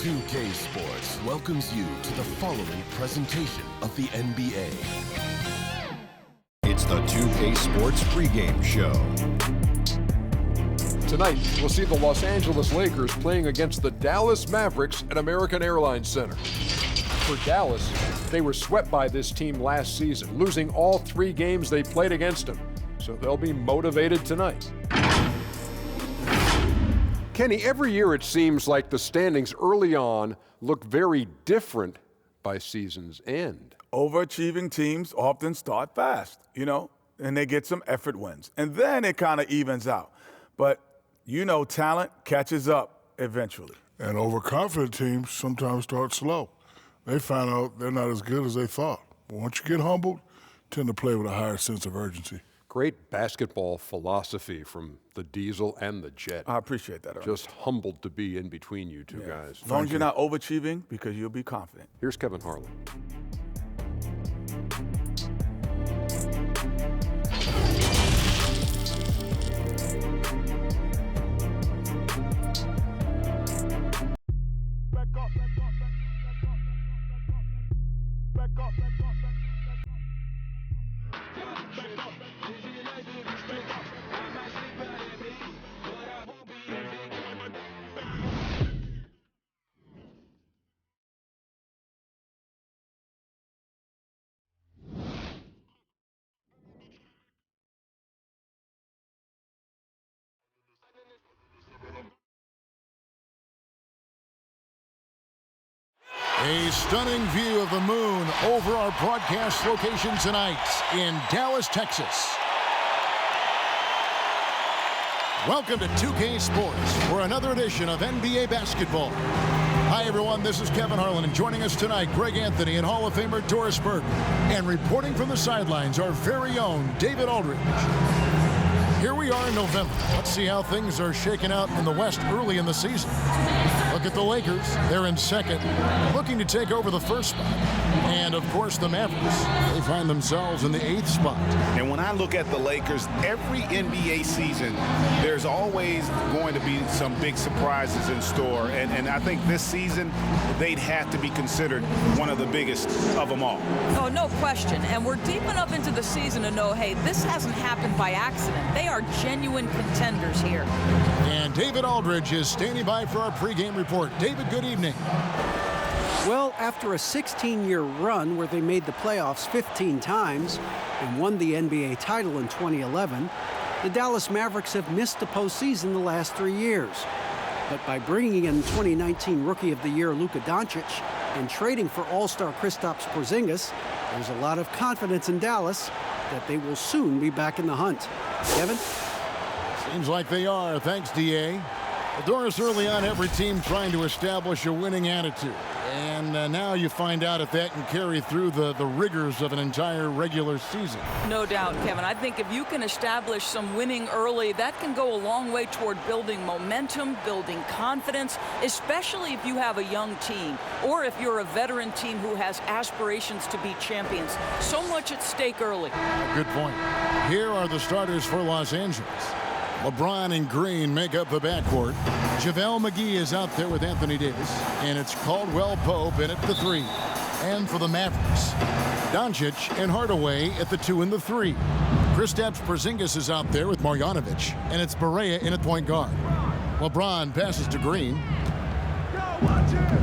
2K Sports welcomes you to the following presentation of the NBA. It's the 2K Sports pregame show. Tonight, we'll see the Los Angeles Lakers playing against the Dallas Mavericks at American Airlines Center. For Dallas, they were swept by this team last season, losing all 3 games they played against them. So they'll be motivated tonight. Kenny, every year it seems like the standings early on look very different by season's end. Overachieving teams often start fast, and they get some effort wins. And then it kind of evens out. But, talent catches up eventually. And overconfident teams sometimes start slow. They find out they're not as good as they thought. But once you get humbled, tend to play with a higher sense of urgency. Great basketball philosophy from the Diesel and the Jet. I appreciate that. Just humbled to be in between you two guys. As long as you're not overachieving, because you'll be confident. Here's Kevin Harlan. A stunning view of the moon over our broadcast location tonight in Dallas, Texas. Welcome to 2K Sports for another edition of NBA basketball. Hi, everyone. This is Kevin Harlan, and joining us tonight, Greg Anthony and Hall of Famer Doris Burke. And reporting from the sidelines, our very own David Aldridge. Here we are in November. Let's see how things are shaking out in the West early in the season. Look at the Lakers. They're in second, looking to take over the first spot. And, of course, the Mavericks. They find themselves in the 8th spot. And when I look at the Lakers, every NBA season, there's always going to be some big surprises in store. And I think this season, they'd have to be considered one of the biggest of them all. Oh, no question. And we're deep enough into the season to know, hey, this hasn't happened by accident. They are genuine contenders here. And David Aldridge is standing by for our pregame report. David, good evening. Well, after a 16-year run where they made the playoffs 15 times and won the NBA title in 2011, the Dallas Mavericks have missed the postseason the last 3 years. But by bringing in 2019 Rookie of the Year Luka Doncic and trading for All-Star Kristaps Porzingis, there's a lot of confidence in Dallas that they will soon be back in the hunt. Kevin? Seems like they are. Thanks, D.A. Doris, early on, every team trying to establish a winning attitude. And now you find out if that can carry through the rigors of an entire regular season. No doubt, Kevin. I think if you can establish some winning early, that can go a long way toward building momentum, building confidence, especially if you have a young team or if you're a veteran team who has aspirations to be champions. So much at stake early. Good point. Here are the starters for Los Angeles. LeBron and Green make up the backcourt. JaVale McGee is out there with Anthony Davis. And it's Caldwell Pope in at the 3. And for the Mavericks, Doncic and Hardaway at the 2 and the 3. Kristaps Porzingis is out there with Marjanovic. And it's Barea in at point guard. LeBron passes to Green.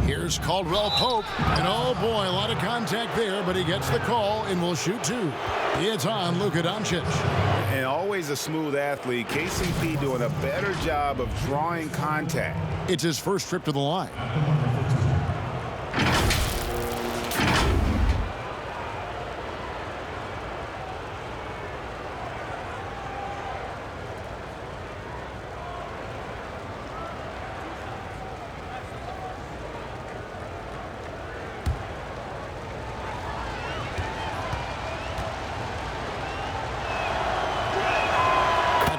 Here's Caldwell Pope. And oh boy, a lot of contact there, but he gets the call and will shoot 2. It's on Luka Doncic. And always a smooth athlete. KCP doing a better job of drawing contact. It's his first trip to the line.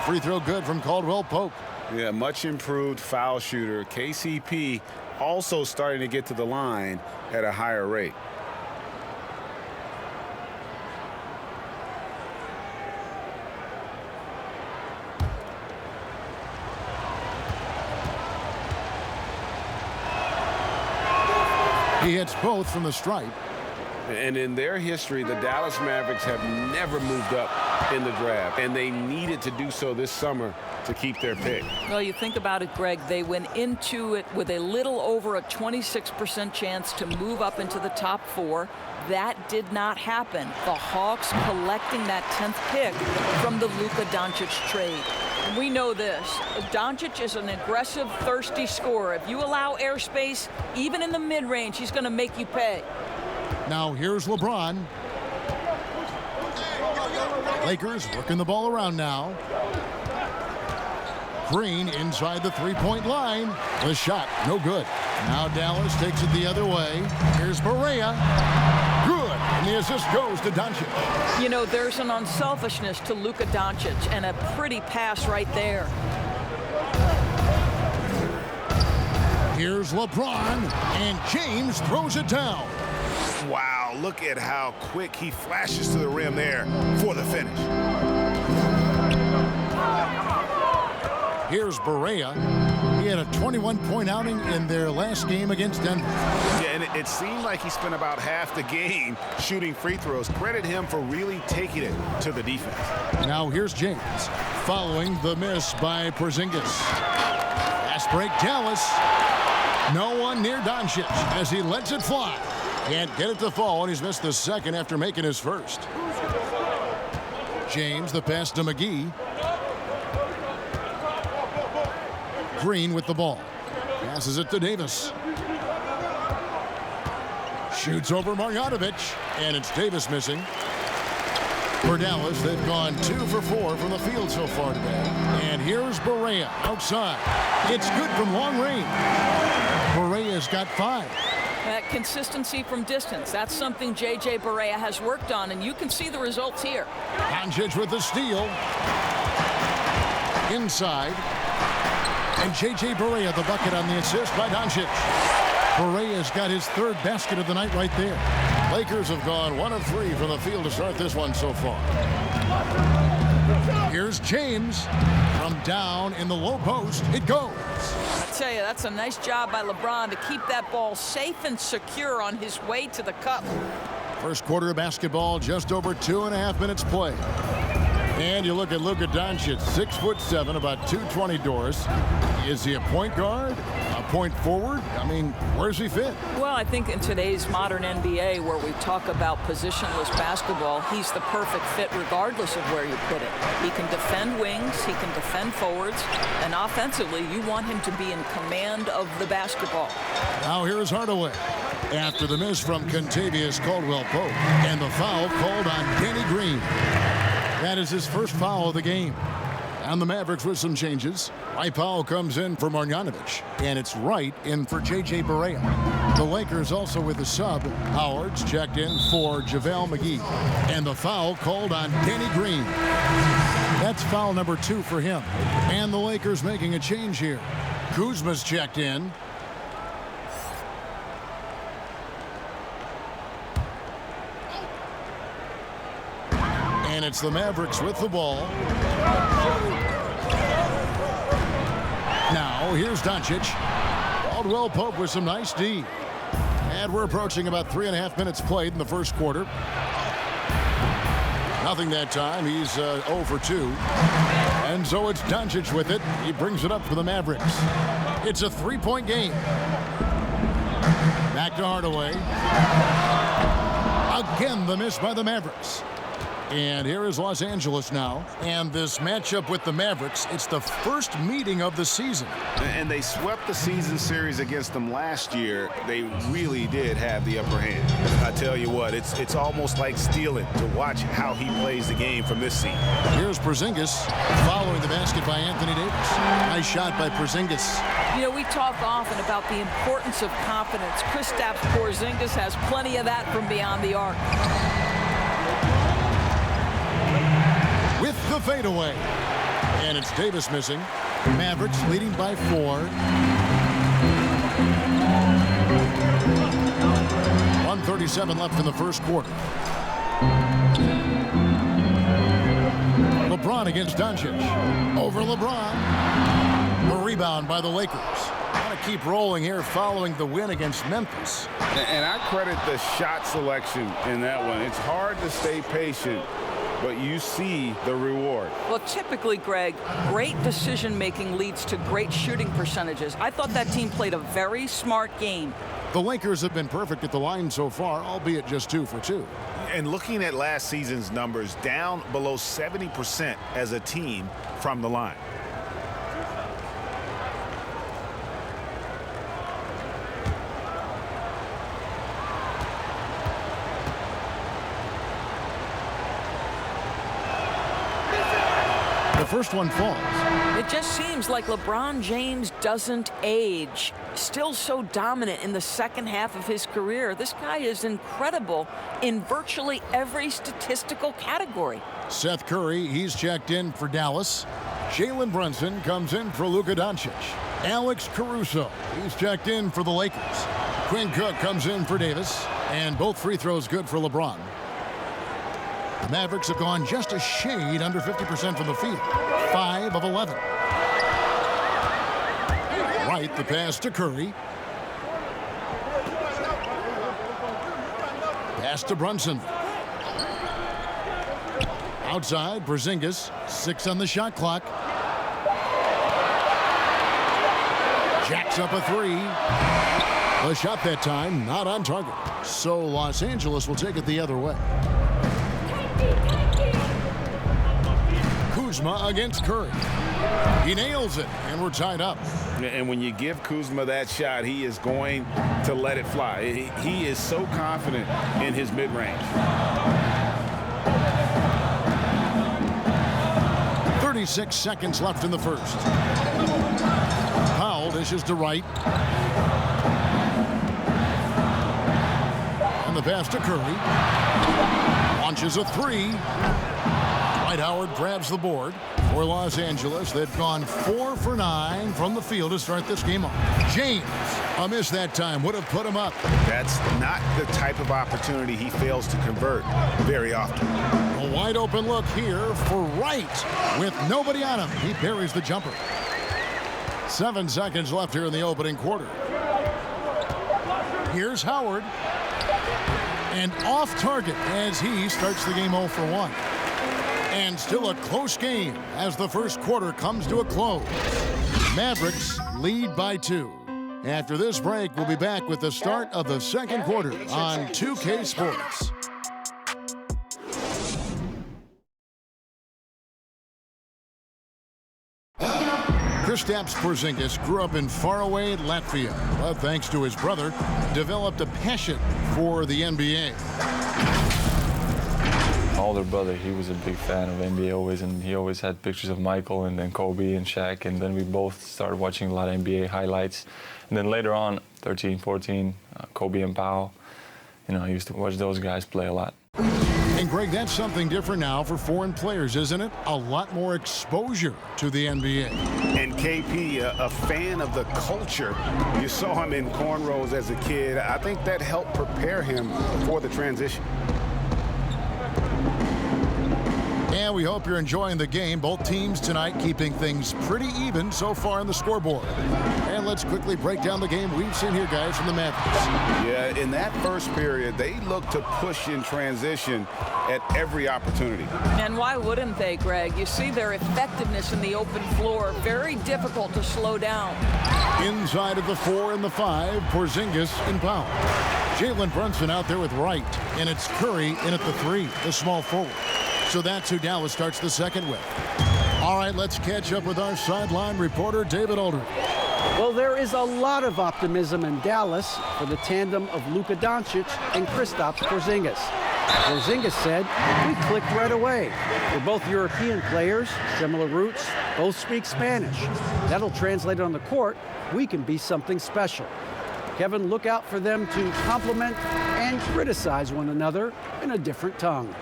Free throw good from Caldwell Pope. Yeah, much improved foul shooter. KCP also starting to get to the line at a higher rate. He hits both from the stripe. And in their history, the Dallas Mavericks have never moved up in the draft, and they needed to do so this summer to keep their pick. Well, you think about it, Greg, they went into it with a little over a 26% chance to move up into the top 4. That did not happen. The Hawks collecting that 10th pick from the Luka Doncic trade. We know this. Doncic is an aggressive, thirsty scorer. If you allow airspace, even in the mid-range, he's going to make you pay. Now here's LeBron. Lakers working the ball around now. Green inside the three-point line. The shot, no good. Now Dallas takes it the other way. Here's Barea. Good. And the assist goes to Doncic. You know, there's an unselfishness to Luka Doncic, and a pretty pass right there. Here's LeBron, and James throws it down. Wow, look at how quick he flashes to the rim there for the finish. Here's Barea. He had a 21-point outing in their last game against Denver. Yeah, and it seemed like he spent about half the game shooting free throws. Credit him for really taking it to the defense. Now here's James following the miss by Porzingis. Fast break, Dallas. No one near Doncic as he lets it fly. Can't get it to fall, and he's missed the second after making his first. James, the pass to McGee. Green with the ball. Passes it to Davis. Shoots over Marjanovic, and it's Davis missing. For Dallas, they've gone 2 for 4 from the field so far today. And here's Barea outside. It's good from long range. Barea's got 5. That consistency from distance, that's something J.J. Barea has worked on, and you can see the results here. Doncic with the steal. Inside. And J.J. Barea, the bucket on the assist by Doncic. Barea's got his 3rd basket of the night right there. Lakers have gone 1 of 3 from the field to start this one so far. Here's James from down in the low post. It goes. I tell you, that's a nice job by LeBron to keep that ball safe and secure on his way to the cup. First quarter of basketball, just over 2.5 minutes play. And you look at Luka Doncic, 6'7", about 220 doors. Is he a point guard? A point forward? I mean, where's he fit? Well, I think in today's modern NBA, where we talk about positionless basketball, he's the perfect fit regardless of where you put it. He can defend wings, he can defend forwards, and offensively, you want him to be in command of the basketball. Now here's Hardaway. After the miss from Kentavious Caldwell-Pope, and the foul called on Danny Green. That is his first foul of the game. And the Mavericks with some changes. Dwight Powell comes in for Marjanovic, and it's Wright in for J.J. Barea. The Lakers also with a sub. Howard's checked in for JaVale McGee. And the foul called on Danny Green. That's foul number 2 for him. And the Lakers making a change here. Kuzma's checked in. And it's the Mavericks with the ball. Now, here's Doncic. Caldwell-Pope with some nice D. And we're approaching about 3.5 minutes played in the first quarter. Nothing that time. He's 0 for 2. And so it's Doncic with it. He brings it up for the Mavericks. It's a 3-point game. Back to Hardaway. Again, the miss by the Mavericks. And here is Los Angeles now. And this matchup with the Mavericks, it's the first meeting of the season. And they swept the season series against them last year. They really did have the upper hand. I tell you what, it's almost like stealing to watch how he plays the game from this seat. Here's Porzingis following the basket by Anthony Davis. Nice shot by Porzingis. You know, we talk often about the importance of confidence. Kristaps Porzingis has plenty of that from beyond the arc. With the fadeaway. And it's Davis missing. Mavericks leading by 4. 1:37 left in the first quarter. LeBron against Doncic. Over LeBron. A rebound by the Lakers. And a keep rolling here following the win against Memphis. And I credit the shot selection in that one. It's hard to stay patient, but you see the reward. Well, typically, Greg, great decision-making leads to great shooting percentages. I thought that team played a very smart game. The Lakers have been perfect at the line so far, albeit just 2 for 2. And looking at last season's numbers, down below 70% as a team from the line. The first one falls. It just seems like LeBron James doesn't age. Still so dominant in the second half of his career. This guy is incredible in virtually every statistical category. Seth Curry, he's checked in for Dallas. Jalen Brunson comes in for Luka Doncic. Alex Caruso, he's checked in for the Lakers. Quinn Cook comes in for Davis. And both free throws good for LeBron. The Mavericks have gone just a shade under 50% from the field. 5 of 11. Right, the pass to Curry. Pass to Brunson. Outside, Porzingis. 6 on the shot clock. Jacks up a 3. The shot that time not on target. So Los Angeles will take it the other way. Kuzma against Curry. He nails it, and we're tied up. And when you give Kuzma that shot, he is going to let it fly. He is so confident in his mid-range. 36 seconds left in the first. Powell dishes to Wright. And the pass to Curry. Launches a 3. Dwight Howard grabs the board for Los Angeles. They've gone 4 for 9 from the field to start this game off. James, a miss that time, would have put him up. That's not the type of opportunity he fails to convert very often. A wide open look here for Wright. With nobody on him, he parries the jumper. 7 seconds left here in the opening quarter. Here's Howard. And off target as he starts the game 0 for 1. And still a close game as the first quarter comes to a close. Mavericks lead by 2. After this break, we'll be back with the start of the second quarter on 2K Sports. Kristaps Porzingis grew up in faraway Latvia, but thanks to his brother, developed a passion for the NBA. My older brother, he was a big fan of NBA always, and he always had pictures of Michael and then Kobe and Shaq, and then we both started watching a lot of NBA highlights. And then later on, 13, 14, Kobe and Powell, you know, I used to watch those guys play a lot. And Greg, that's something different now for foreign players, isn't it? A lot more exposure to the NBA. And KP, a fan of the culture. You saw him in cornrows as a kid. I think that helped prepare him for the transition. And we hope you're enjoying the game. Both teams tonight keeping things pretty even so far on the scoreboard. And let's quickly break down the game we've seen here, guys, from the Mavericks. Yeah, in that first period, they looked to push in transition at every opportunity. And why wouldn't they, Greg? You see their effectiveness in the open floor. Very difficult to slow down. Inside of the 4 and the 5, Porzingis and Powell. Jalen Brunson out there with Wright. And it's Curry in at the 3, the small forward. So that's who Dallas starts the second with. All right, let's catch up with our sideline reporter, David Aldridge. Well, there is a lot of optimism in Dallas for the tandem of Luka Doncic and Kristaps Porzingis. Porzingis said, "We clicked right away. We're both European players, similar roots, both speak Spanish. That'll translate on the court. We can be something special." Kevin, look out for them to compliment and criticize one another in a different tongue.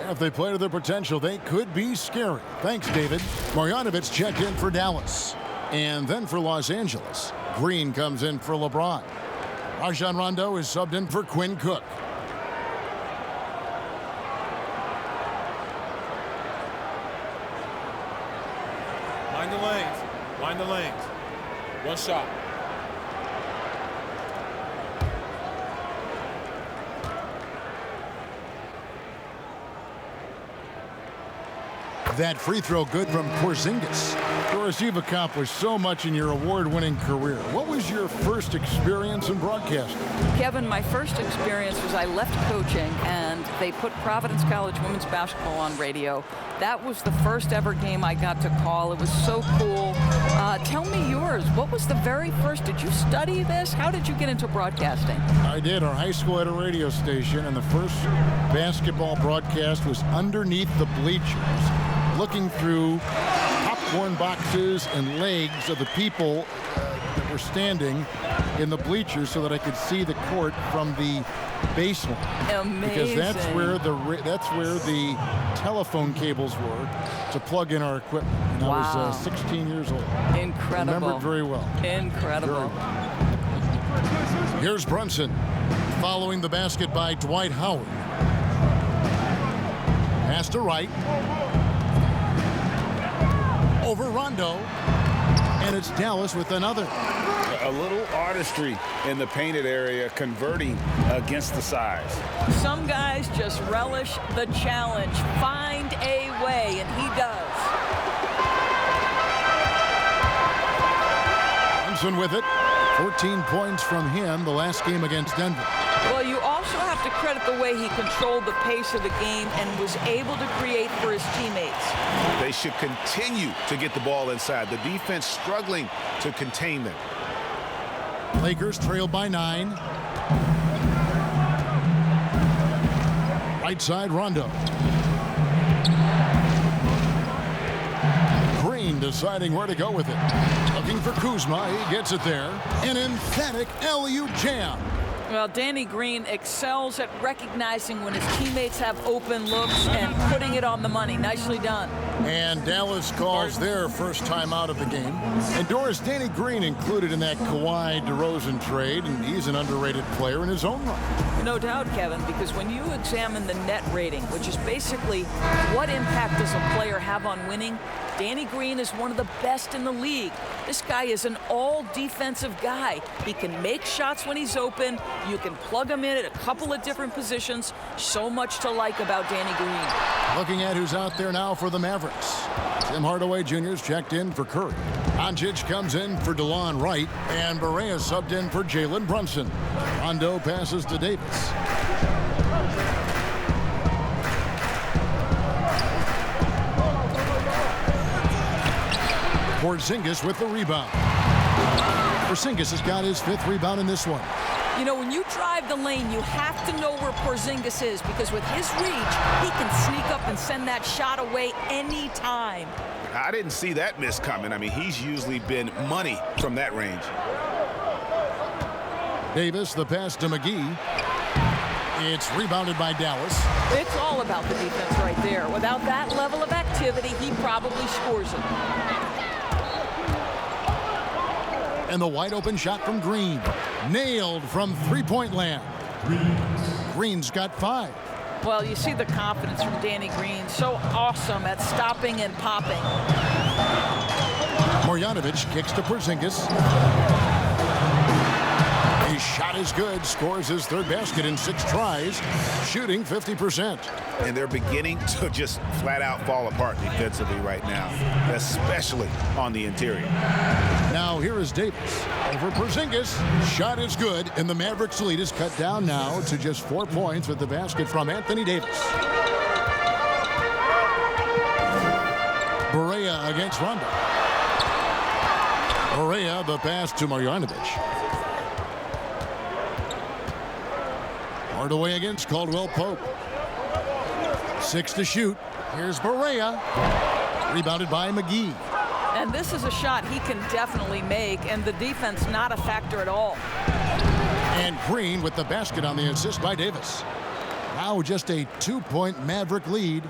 If they play to their potential, they could be scary. Thanks, David. Marjanovic checked in for Dallas. And then for Los Angeles, Green comes in for LeBron. Rajon Rondo is subbed in for Quinn Cook. Mind the lanes. Mind the lanes. One shot. That free throw good from Porzingis. Doris, you've accomplished so much in your award-winning career. What was your first experience in broadcasting? Kevin, my first experience was I left coaching and they put Providence College women's basketball on radio. That was the first ever game I got to call. It was so cool. Tell me yours. What was the very first? Did you study this? How did you get into broadcasting? I did. Our high school had a radio station, and the first basketball broadcast was underneath the bleachers, looking through popcorn boxes and legs of the people that were standing in the bleachers so that I could see the court from the baseline. Amazing. Because that's where the telephone cables were to plug in our equipment. And wow. I was 16 years old. Incredible. Remember it very well. Incredible. Very well. Here's Brunson following the basket by Dwight Howard. Pass to Wright. Over Rondo. And it's Dallas with another. A little artistry in the painted area, converting against the size. Some guys just relish the challenge. Find a way, and he does. Thompson with it. 14 points from him the last game against Denver. Well, you also have to credit the way he controlled the pace of the game and was able to create for his teammates. They should continue to get the ball inside. The defense struggling to contain them. Lakers trail by 9. Right side, Rondo. Green deciding where to go with it. Looking for Kuzma. He gets it there. An emphatic LU jam. Well, Danny Green excels at recognizing when his teammates have open looks and putting it on the money. Nicely done. And Dallas calls their first time out of the game. And Doris, Danny Green included in that Kawhi DeRozan trade, and he's an underrated player in his own right. No doubt, Kevin, because when you examine the net rating, which is basically what impact does a player have on winning, Danny Green is one of the best in the league. This guy is an all-defensive guy. He can make shots when he's open. You can plug him in at a couple of different positions. So much to like about Danny Green. Looking at who's out there now for the Mavericks. Tim Hardaway Jr.'s checked in for Curry. Doncic comes in for DeLon Wright, and Barea subbed in for Jalen Brunson. Rondo passes to Davis. Porzingis with the rebound. Porzingis has got his 5th rebound in this one. You know, when you drive the lane, you have to know where Porzingis is, because with his reach, he can sneak up and send that shot away anytime. I didn't see that miss coming. I mean, he's usually been money from that range. Davis, the pass to McGee. It's rebounded by Dallas. It's all about the defense right there. Without that level of activity, he probably scores it. And the wide open shot from Green. Nailed from three-point land. Green's got 5. Well, you see the confidence from Danny Green. So awesome at stopping and popping. Marjanovic kicks to Porzingis. His shot is good. Scores his 3rd basket in 6 tries. Shooting 50%. And they're beginning to just flat out fall apart defensively right now, especially on the interior. Now here is Davis over Porzingis. Shot is good, and the Mavericks lead is cut down now to just 4 points with the basket from Anthony Davis. Barea against Rondo. Barea, the pass to Marjanovic. Hardaway against Caldwell Pope. 6 to shoot. Here's Barea. Rebounded by McGee. And this is a shot he can definitely make, and the defense not a factor at all. And Green with the basket on the assist by Davis. Now just a 2-point Maverick lead.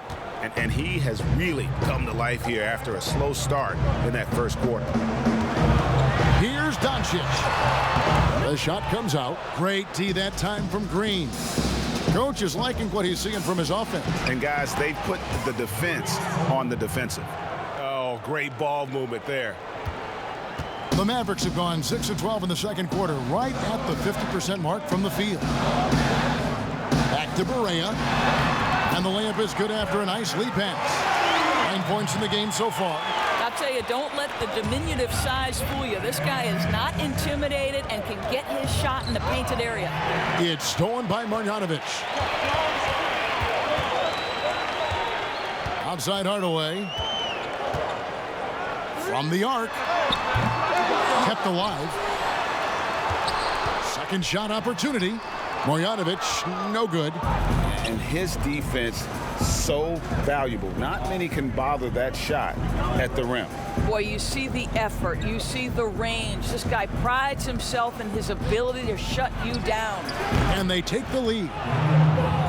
And he has really come to life here after a slow start in that first quarter. Here's Doncic. The shot comes out. Great tee that time from Green. Coach is liking what he's seeing from his offense. And guys, they've put the defense on the defensive. Oh, great ball movement there. The Mavericks have gone 6 of 12 in the second quarter, right at the 50% mark from the field. Back to Barea. And the layup is good after a nice lead pass. 9 points in the game so far. I'll tell you, don't let the diminutive size fool you. This guy is not intimidated and can get his shot in the painted area. It's stolen by Marjanovic. Outside Hardaway. From the arc. Kept alive. Second shot opportunity. Marjanovic, no good. And his defense, so valuable. Not many can bother that shot at the rim. Boy, you see the effort. You see the range. This guy prides himself in his ability to shut you down. And they take the lead.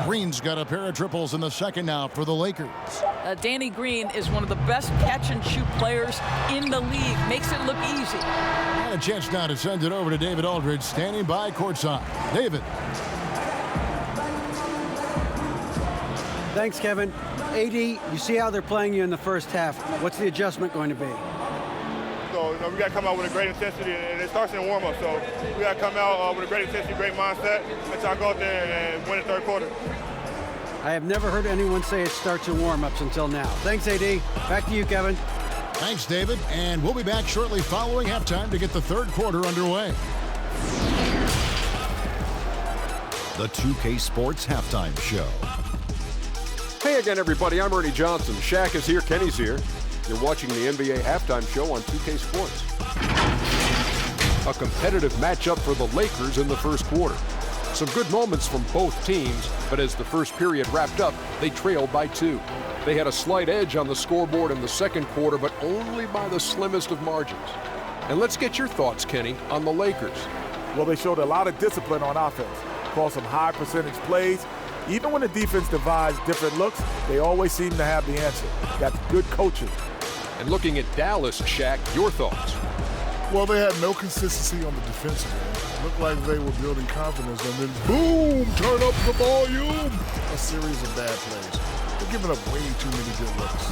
Green's got a pair of triples in the second now for the Lakers. Danny Green is one of the best catch-and-shoot players in the league. Makes it look easy. And a chance now to send it over to David Aldridge, standing by courtside. David. Thanks, Kevin. AD, you see how they're playing you in the first half. What's the adjustment going to be? So, we got to come out with a great intensity, and it starts in the warm-up. So we got to come out with a great intensity, great mindset, and try to go out there and win the third quarter. I have never heard anyone say it starts in warm-ups until now. Thanks, AD. Back to you, Kevin. Thanks, David. And we'll be back shortly following halftime to get the third quarter underway. The 2K Sports Halftime Show. Hey again, everybody. I'm Ernie Johnson. Shaq is here. Kenny's here. You're watching the NBA Halftime Show on 2K Sports. A competitive matchup for the Lakers in the first quarter. Some good moments from both teams, but as the first period wrapped up, they trailed by 2. They had a slight edge on the scoreboard in the second quarter, but only by the slimmest of margins. And let's get your thoughts, Kenny, on the Lakers. Well, they showed a lot of discipline on offense. Called some high percentage plays. Even when the defense devised different looks, they always seem to have the answer. That's good coaching. And looking at Dallas, Shaq, your thoughts? Well, they had no consistency on the defensive end. Looked like they were building confidence, and then boom, turn up the volume. A series of bad plays. They're giving up way too many good looks.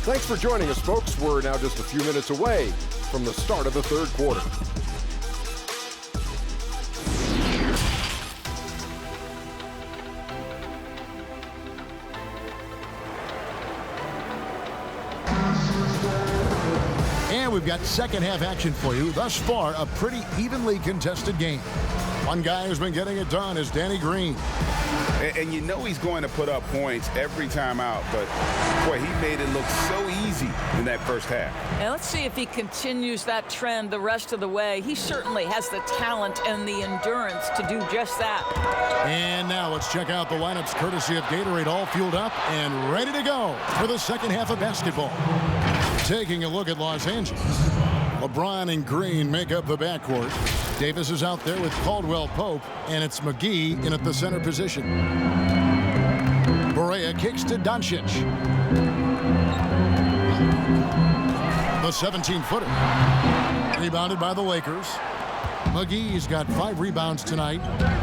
Thanks for joining us, folks. We're now just a few minutes away from the start of the third quarter. And we've got second half action for you. Thus far, a pretty evenly contested game. One guy who's been getting it done is Danny Green. And you know he's going to put up points every time out, but boy, he made it look so easy in that first half. And let's see if he continues that trend the rest of the way. He certainly has the talent and the endurance to do just that. And now let's check out the lineups courtesy of Gatorade, all fueled up and ready to go for the second half of basketball. Taking a look at Los Angeles. LeBron and Green make up the backcourt. Davis is out there with Caldwell Pope, and it's McGee in at the center position. Barea kicks to Doncic. The 17-footer. Rebounded by the Lakers. McGee's got 5 rebounds tonight.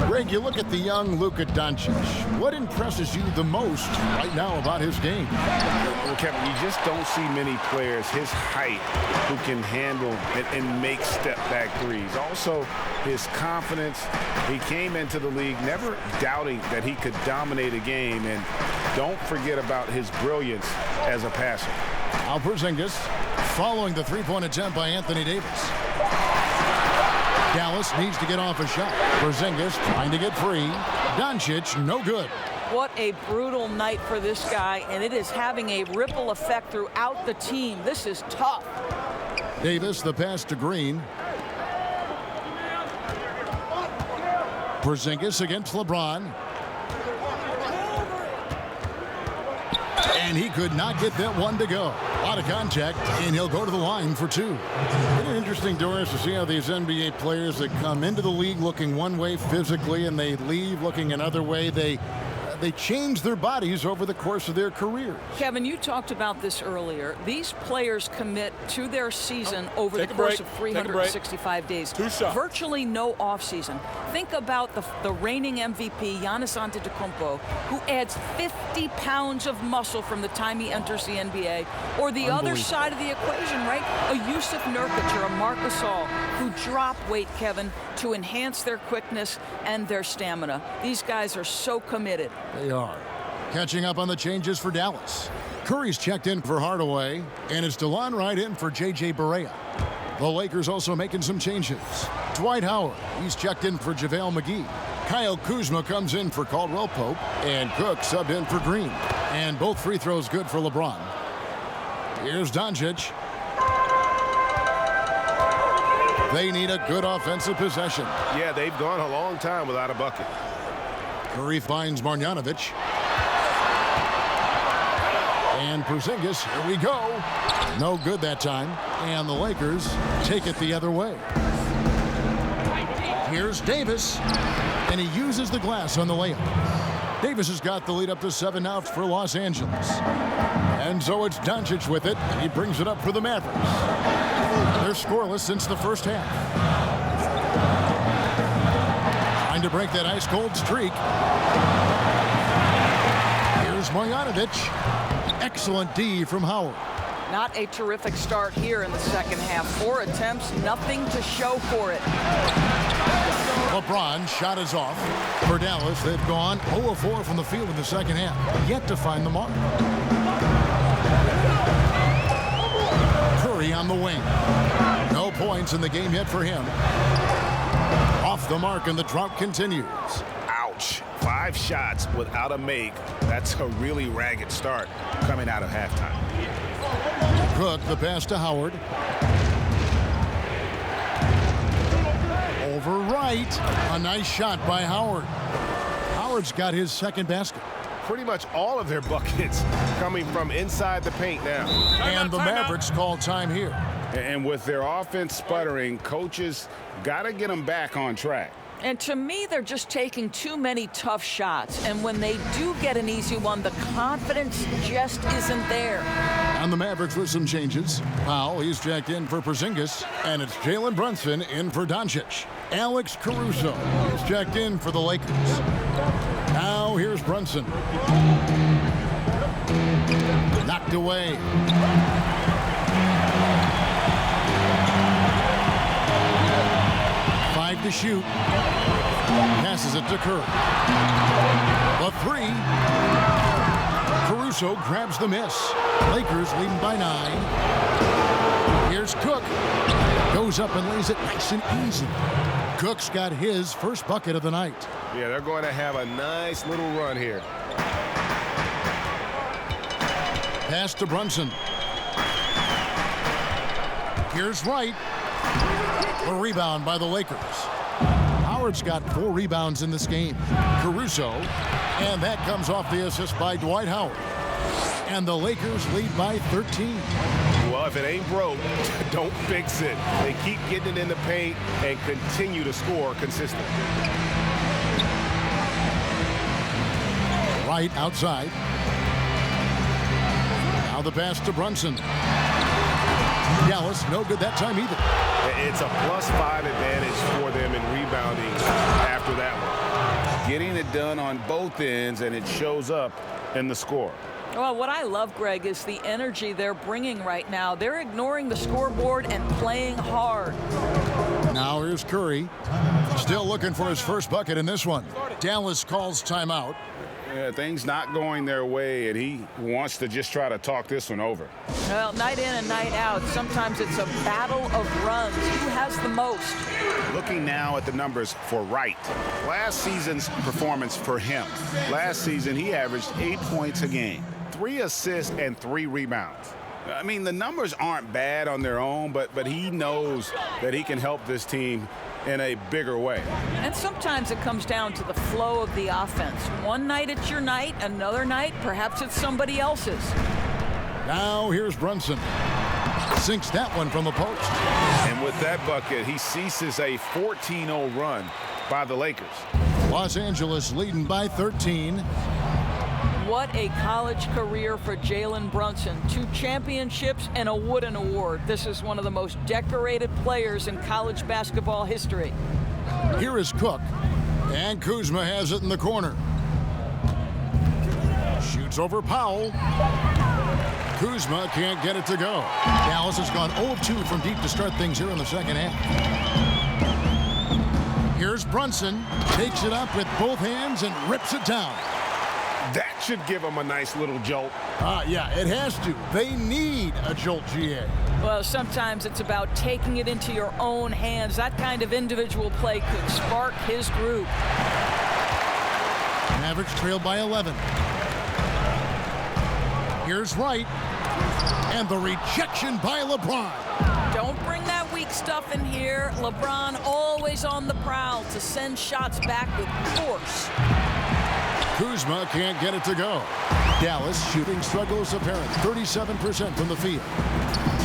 Greg, you look at the young Luka Doncic. What impresses you the most right now about his game? Well, Kevin, you just don't see many players his height who can handle and make step-back threes. Also, his confidence. He came into the league never doubting that he could dominate a game. And don't forget about his brilliance as a passer. Al Porzingis following the three-point attempt by Anthony Davis. Dallas needs to get off a shot. Porzingis trying to get free. Doncic, no good. What a brutal night for this guy, and it is having a ripple effect throughout the team. This is tough. Davis, the pass to Green. Porzingis against LeBron. And he could not get that one to go. A lot of contact, and he'll go to the line for 2. Isn't it interesting, Doris, to see how these NBA players that come into the league looking one way physically and they leave looking another way, they change their bodies over the course of their careers. Kevin, you talked about this earlier. These players commit to their season over the course of 365 days. Virtually no offseason. Think about the reigning MVP, Giannis Antetokounmpo, who adds 50 pounds of muscle from the time he enters the NBA. Or the other side of the equation, right? A Yusuf Nurkic or a Marc Gasol who drop weight, Kevin, to enhance their quickness and their stamina. These guys are so committed. They are. Catching up on the changes for Dallas. Curry's checked in for Hardaway, and it's DeLon Wright in for J.J. Barea. The Lakers also making some changes. Dwight Howard, he's checked in for JaVale McGee. Kyle Kuzma comes in for Caldwell Pope, and Cook subbed in for Green. And both free throws good for LeBron. Here's Doncic. They need a good offensive possession. Yeah, they've gone a long time without a bucket. Curry finds Marjanovic. And Porzingis, here we go. No good that time. And the Lakers take it the other way. Here's Davis. And he uses the glass on the layup. Davis has got the lead up to 7 now for Los Angeles. And so it's Doncic with it. And he brings it up for the Mavericks. They're scoreless since the first half. Trying to break that ice-cold streak. Here's Marjanovic. Excellent D from Howard. Not a terrific start here in the second half. 4 attempts, nothing to show for it. LeBron shot is off. For Dallas, they've gone 0-4 from the field in the second half. Yet to find the mark. Curry on the wing. No points in the game yet for him. Off the mark, and the drought continues. Ouch. 5 shots without a make. That's a really ragged start coming out of halftime. Cook, the pass to Howard. Over Wright. A nice shot by Howard. Howard's got his second basket. Pretty much all of their buckets coming from inside the paint now. And the Mavericks call time here. And with their offense sputtering, coaches got to get them back on track. And to me, they're just taking too many tough shots. And when they do get an easy one, the confidence just isn't there. And the Mavericks with some changes. Powell, he's checked in for Porzingis. And it's Jalen Brunson in for Doncic. Alex Caruso is checked in for the Lakers. Now here's Brunson. Knocked away. To shoot. Passes it to Curry. The 3. Caruso grabs the miss. Lakers leading by 9. Here's Cook. Goes up and lays it nice and easy. Cook's got his first bucket of the night. Yeah, they're going to have a nice little run here. Pass to Brunson. Here's Wright. A rebound by the Lakers. Howard's got 4 rebounds in this game. Caruso. And that comes off the assist by Dwight Howard. And the Lakers lead by 13. Well, if it ain't broke, don't fix it. They keep getting it in the paint and continue to score consistently. Right outside. Now the pass to Brunson. Dallas, no good that time either. It's a +5 advantage for them in rebounding after that one. Getting it done on both ends, and it shows up in the score. Well, what I love, Greg, is the energy they're bringing right now. They're ignoring the scoreboard and playing hard. Now here's Curry. Still looking for his first bucket in this one. Dallas calls timeout. Yeah, things not going their way, and he wants to just try to talk this one over. Well, night in and night out, sometimes it's a battle of runs. Who has the most? Looking now at the numbers for Wright. Last season's performance for him. Last season, he averaged 8 points a game, 3 assists, and 3 rebounds. I mean, the numbers aren't bad on their own, but he knows that he can help this team in a bigger way. And sometimes it comes down to the flow of the offense. One night it's your night, another night perhaps it's somebody else's. Now here's Brunson. Sinks that one from the post. And with that bucket, he ceases a 14-0 run by the Lakers. Los Angeles leading by 13. What a college career for Jalen Brunson. 2 championships and a Wooden Award. This is one of the most decorated players in college basketball history. Here is Cook. And Kuzma has it in the corner. Shoots over Powell. Kuzma can't get it to go. Dallas has gone 0 of 2 from deep to start things here in the second half. Here's Brunson. Takes it up with both hands and rips it down. That should give them a nice little jolt. Yeah, it has to. They need a jolt, GA. Well, sometimes it's about taking it into your own hands. That kind of individual play could spark his group. Mavericks trail by 11. Here's Wright. And the rejection by LeBron. Don't bring that weak stuff in here. LeBron always on the prowl to send shots back with force. Kuzma can't get it to go. Dallas shooting struggles apparent. 37% from the field.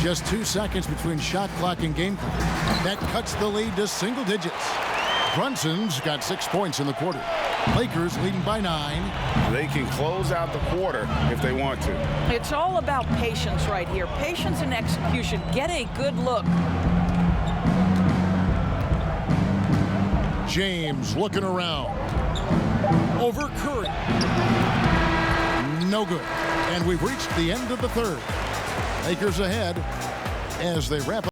Just 2 seconds between shot clock and game clock. That cuts the lead to single digits. Brunson's got 6 points in the quarter. Lakers leading by 9. They can close out the quarter if they want to. It's all about patience right here. Patience and execution. Get a good look. James looking around. Over Curry. No good. And we've reached the end of the third. Lakers ahead as they wrap up.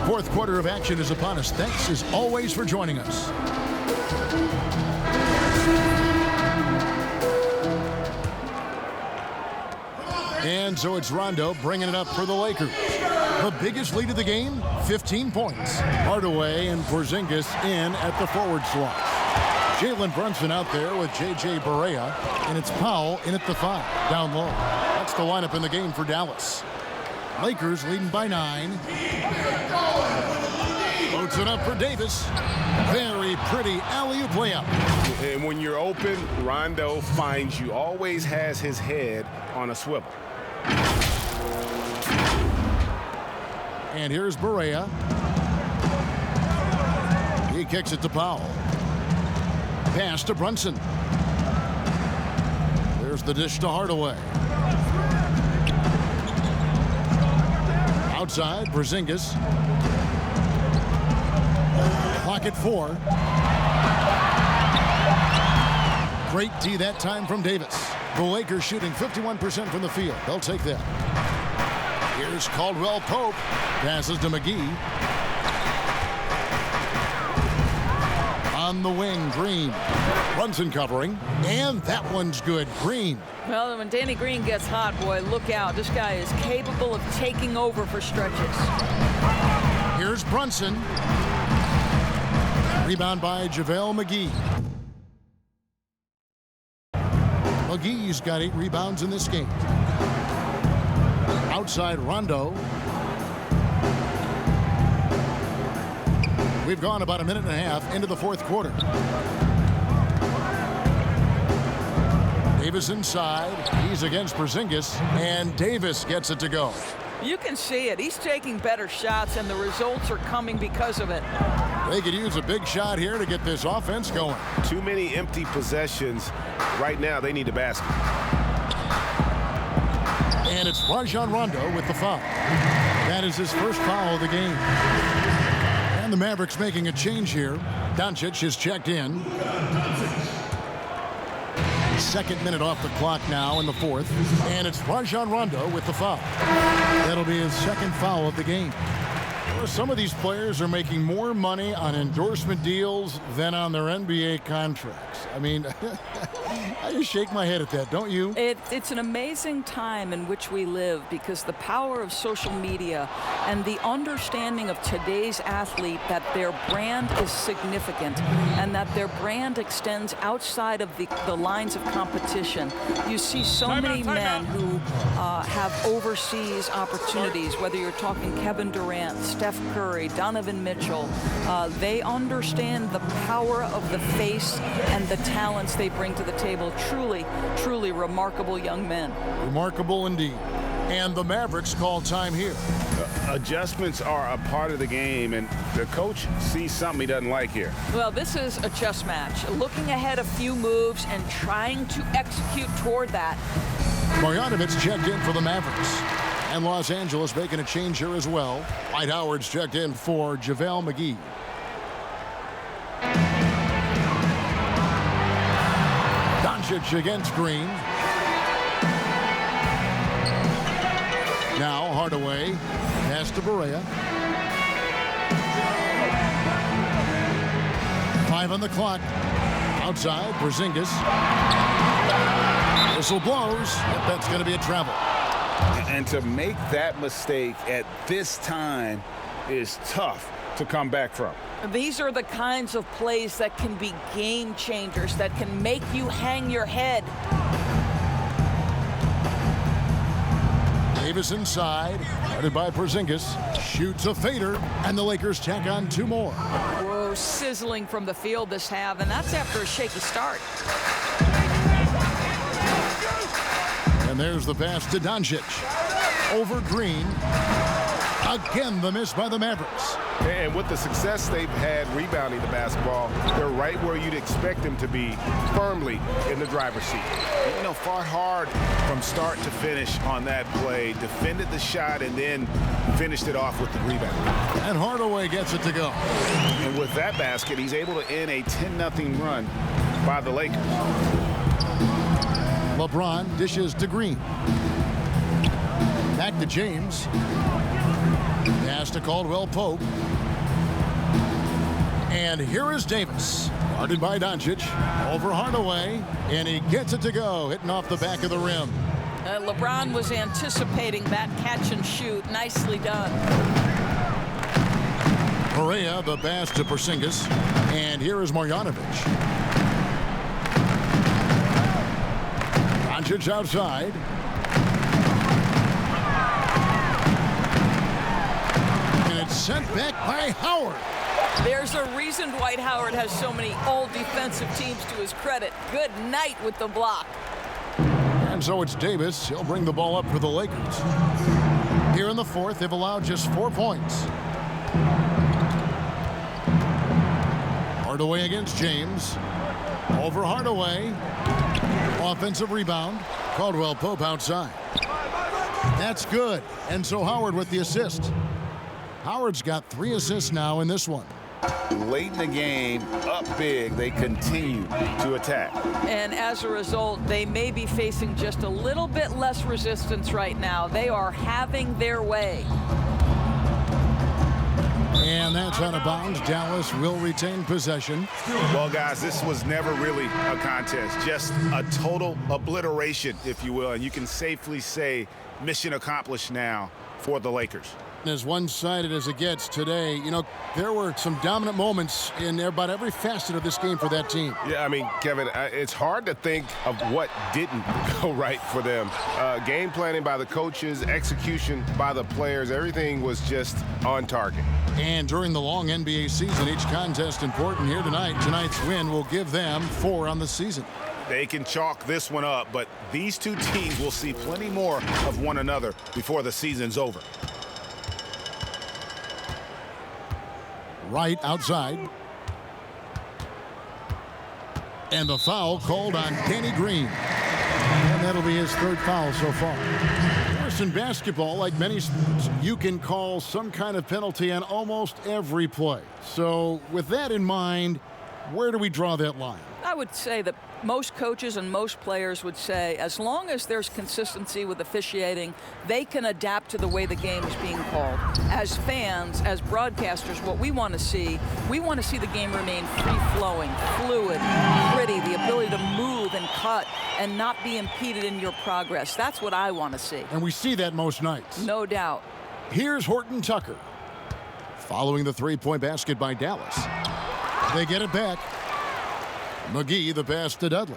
Fourth quarter of action is upon us. Thanks as always for joining us. And so it's Rondo bringing it up for the Lakers. The biggest lead of the game, 15 points. Hardaway and Porzingis in at the forward slot. Jalen Brunson out there with J.J. Barea, and it's Powell in at the 5, down low. That's the lineup in the game for Dallas. Lakers leading by 9. Loads it up for Davis. Very pretty alley-oop layup. And when you're open, Rondo finds you. Always has his head on a swivel. And here's Barea. He kicks it to Powell. Pass to Brunson. There's the dish to Hardaway. Outside, Porzingis. Clock at 4. Great D that time from Davis. The Lakers shooting 51% from the field. They'll take that. Here's Caldwell Pope. Passes to McGee. On the wing, Green. Brunson covering. And that one's good. Green. Well, when Danny Green gets hot, boy, look out. This guy is capable of taking over for stretches. Here's Brunson. Rebound by JaVale McGee. McGee's got 8 rebounds in this game. Outside Rondo. We've gone about a minute and a half into the fourth quarter. Davis inside. He's against Porzingis, and Davis gets it to go. You can see it. He's taking better shots, and the results are coming because of it. They could use a big shot here to get this offense going. Too many empty possessions. Right now, they need the basket. And it's Rajon Rondo with the foul. That is his first foul of the game. And the Mavericks making a change here. Doncic is checked in. Second minute off the clock now in the fourth. And it's Rajon Rondo with the foul. That'll be his second foul of the game. Some of these players are making more money on endorsement deals than on their NBA contracts. I mean, I just shake my head at that, don't you? It's an amazing time in which we live because the power of social media and the understanding of today's athlete that their brand is significant and that their brand extends outside of the lines of competition. You see so many men who have overseas opportunities, whether you're talking Kevin Durant, Steph Curry, Donovan Mitchell. They understand the power of the face and the talents they bring to the table. Truly, truly remarkable young men. Remarkable indeed. And the Mavericks call time here. Adjustments are a part of the game, and the coach sees something he doesn't like here. Well, this is a chess match. Looking ahead a few moves and trying to execute toward that. Marjanovic checked in for the Mavericks. And Los Angeles making a change here as well. Dwight Howard's checked in for JaVale McGee. Doncic against Green. Now Hardaway. Pass to Barea. 5 on the clock. Outside, Porzingis. Whistle blows. Yep, that's going to be a travel. And to make that mistake at this time is tough to come back from. These are the kinds of plays that can be game changers, that can make you hang your head. Davis inside, guarded by Porzingis, shoots a fader, and the Lakers tack on 2 more. Whoa, sizzling from the field this half, and that's after a shaky start. And there's the pass to Doncic. Over Green. Again, the miss by the Mavericks. And with the success they've had rebounding the basketball, they're right where you'd expect them to be, firmly in the driver's seat. You know, fought hard from start to finish on that play, defended the shot, and then finished it off with the rebound. And Hardaway gets it to go. And with that basket, he's able to end a 10-0 run by the Lakers. LeBron dishes to Green. Back to James. Pass to Caldwell-Pope. And here is Davis. Guarded by Doncic. Over Hardaway. And he gets it to go. Hitting off the back of the rim. LeBron was anticipating that catch and shoot. Nicely done. Barea, the pass to Porzingis. And here is Marjanovic. Doncic outside. And it's sent back by Howard. There's a reason Dwight Howard has so many all-defensive teams to his credit. Good night with the block. And so it's Davis. He'll bring the ball up for the Lakers. Here in the fourth, they've allowed just 4 points. Hardaway against James. Over Hardaway. Offensive rebound. Caldwell-Pope outside. That's good. And so Howard with the assist. Howard's got 3 assists now in this one. Late in the game, up big, they continue to attack. And as a result, they may be facing just a little bit less resistance right now. They are having their way. And that's out of bounds. Dallas will retain possession. Well, guys, this was never really a contest. Just a total obliteration, if you will. And you can safely say mission accomplished now for the Lakers. As one-sided as it gets today, you know, there were some dominant moments in about every facet of this game for that team. Yeah, I mean, Kevin, it's hard to think of what didn't go right for them. Game planning by the coaches, execution by the players, everything was just on target. And during the long NBA season, each contest important here tonight. Tonight's win will give them 4 on the season. They can chalk this one up, but these two teams will see plenty more of one another before the season's over. Right outside. And the foul called on Danny Green. And that'll be his 3rd foul so far. In basketball, like many sports, you can call some kind of penalty on almost every play. So with that in mind, where do we draw that line? I would say that most coaches and most players would say as long as there's consistency with officiating, they can adapt to the way the game is being called. As fans, as broadcasters, what we want to see the game remain free-flowing, fluid, pretty, the ability to move and cut and not be impeded in your progress. That's what I want to see. And we see that most nights. No doubt. Here's Horton Tucker. Following the 3-point basket by Dallas. They get it back. McGee, the pass to Dudley.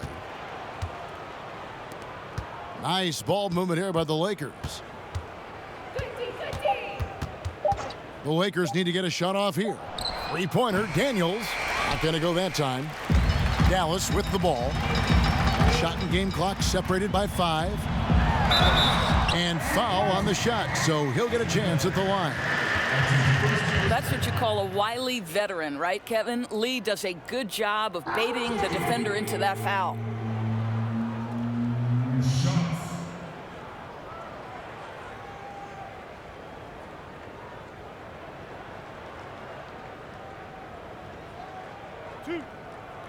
Nice ball movement here by the Lakers. The Lakers need to get a shot off here. 3-pointer, Daniels. Not going to go that time. Dallas with the ball. Shot and game clock separated by 5. And foul on the shot, so he'll get a chance at the line. That's what you call a wily veteran, right, Kevin? Lee does a good job of baiting the defender into that foul.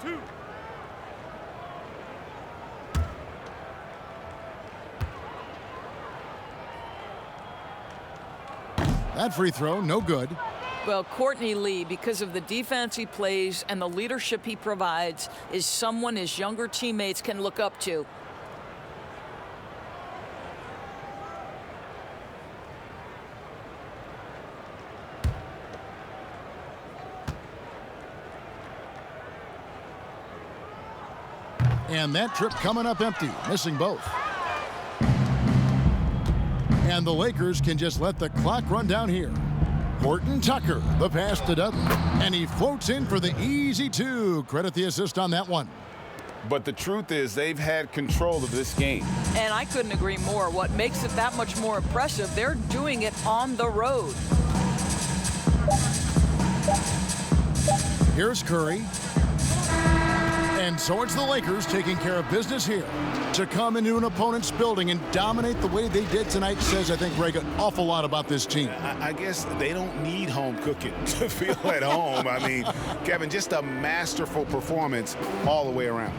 Two. That free throw, no good. Well, Courtney Lee, because of the defense he plays and the leadership he provides, is someone his younger teammates can look up to. And that trip coming up empty, missing both. And the Lakers can just let the clock run down here. Horton Tucker, the pass to Dudley. And he floats in for the easy two. Credit the assist on that one. But the truth is they've had control of this game. And I couldn't agree more. What makes it that much more impressive, they're doing it on the road. Here's Curry. And so it's the Lakers taking care of business here. To come into an opponent's building and dominate the way they did tonight says, I think, Greg, an awful lot about this team. I guess they don't need home cooking to feel at home. I mean, Kevin, just a masterful performance all the way around.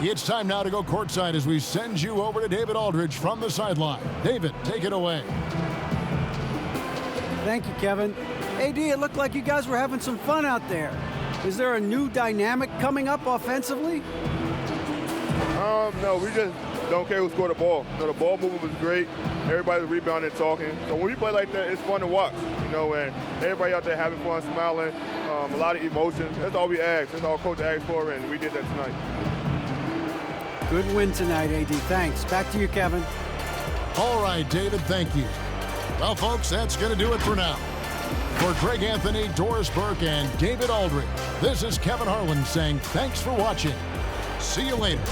It's time now to go courtside as we send you over to David Aldridge from the sideline. David, take it away. Thank you, Kevin. AD, it looked like you guys were having some fun out there. Is there a new dynamic coming up offensively? No, we just don't care who scored the ball. You know, the ball movement was great. Everybody's rebounding and talking. So when we play like that, it's fun to watch. You know, and everybody out there having fun, smiling, a lot of emotion. That's all we ask. That's all Coach asked for, and we did that tonight. Good win tonight, AD. Thanks. Back to you, Kevin. All right, David, thank you. Well, folks, that's going to do it for now. For Greg Anthony, Doris Burke, and David Aldridge, this is Kevin Harlan saying thanks for watching. See you later.